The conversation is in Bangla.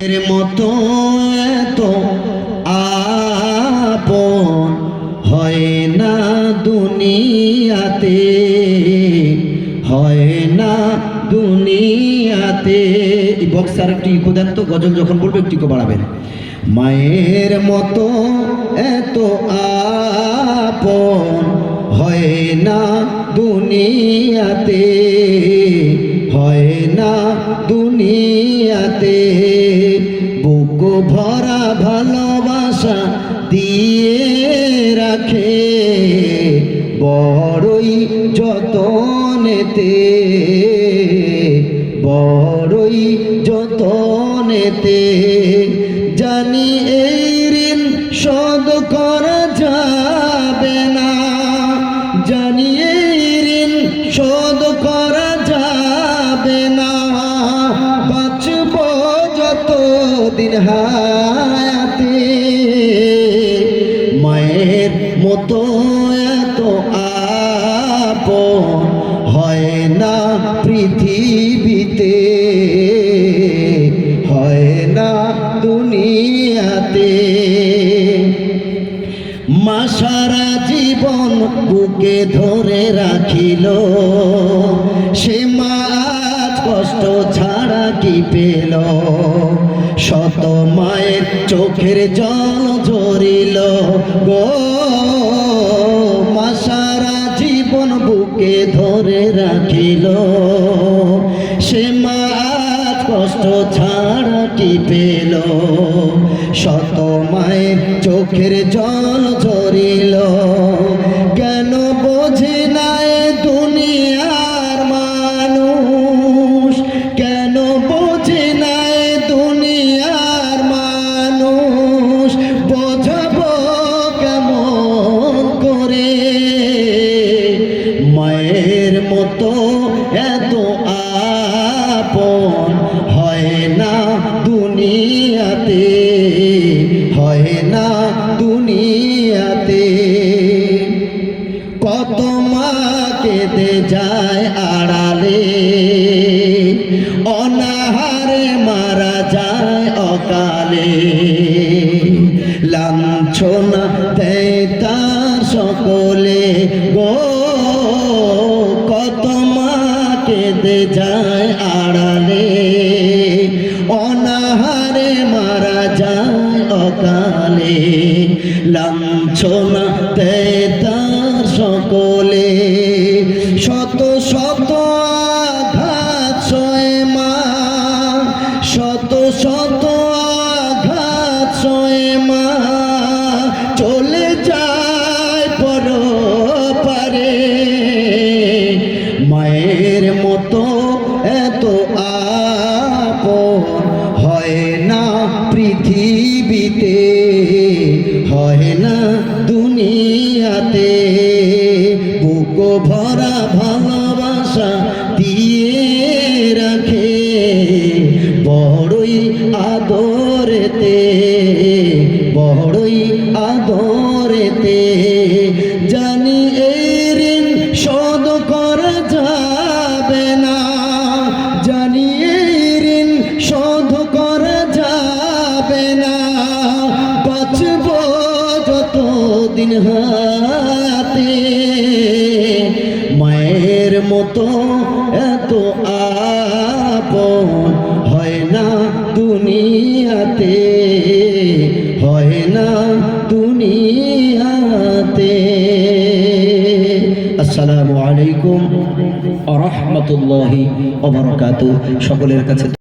এর মতো এত আপন হয় না দুনিয়াতে, হয় না দুনিয়াতে। এই বক্সার একটু ইকো দেন তো, গজল যখন বলবো একটু ইকো বাড়াবেন। মায়ের মতো এত আপন হয় না দুনিয়াতে, হয় না দুনিয়াতে। বুক ভরা ভালোবাসা দিয়ে রাখে বড়ই যতনেতে, বড়ই যতনেতে। জানি এই ঋণ শোধ করা যাবে না, জানি এই ঋণ শোধ করা যাবে না। বাঁচব যতদিন হায়াতে, মায়ের মতো এত আপন হয় না পৃথিবীতে, হয় না দুনিয়াতে। মা সারা জীবন বুকে ধরে রাখিল, সে মা আজ কষ্ট ছাড়া কি পেল। শত মায়ের চোখের জল ঝরিল গো, মা সারা জীবন বুকে ধরে রাখিল, সে মা আজ কষ্ট ছাড়া কি পেল। শত মায়ের চোখের জল ঝরিল, কেন বোঝে না এ দুনিয়ার মানুষ, কেন বোঝে না এ দুনিয়ার মানুষ। বোঝাবো কেমন করে, মায়ের মতো এত আপন হয় না দুনিয়াতে, হয় না দুনিয়াতে। কত মা কেঁদে যায় আড়ালে, অনাহারে মারা যায় অকালে। লাঞ্ছনা দেয় তার সকলে গো, কত মা কেঁদে যায় আড়ালে, অনাহারে মারা যায় অকালে। লাঞ্ছনা দেয় তার সকলে, শত শত আঘাত সয়ে মা, শত শত আঘাত সয়ে মা। চলে যায় পরপারে, মায়ের মতো এত আপন হয় না পৃথিবীতে, হয় না দুনিয়াতে। বুক ভরা ভালোবাসা দিয়ে রাখে বড়ই আদরেতে, বড়ই আদরেতে। জানি এই ঋণ শোধ করা যাবে না, জানি এই ঋণ শোধ করা যাবে না। বাঁচব যতদিন হাতে, মায়ের মতো এত আপন হয় না দুনিয়াতে, হয় না দুনিয়াতে। আসসালামু আলাইকুম ওয়া রাহমাতুল্লাহি ওয়া বারাকাতুহু। সকলের কাছে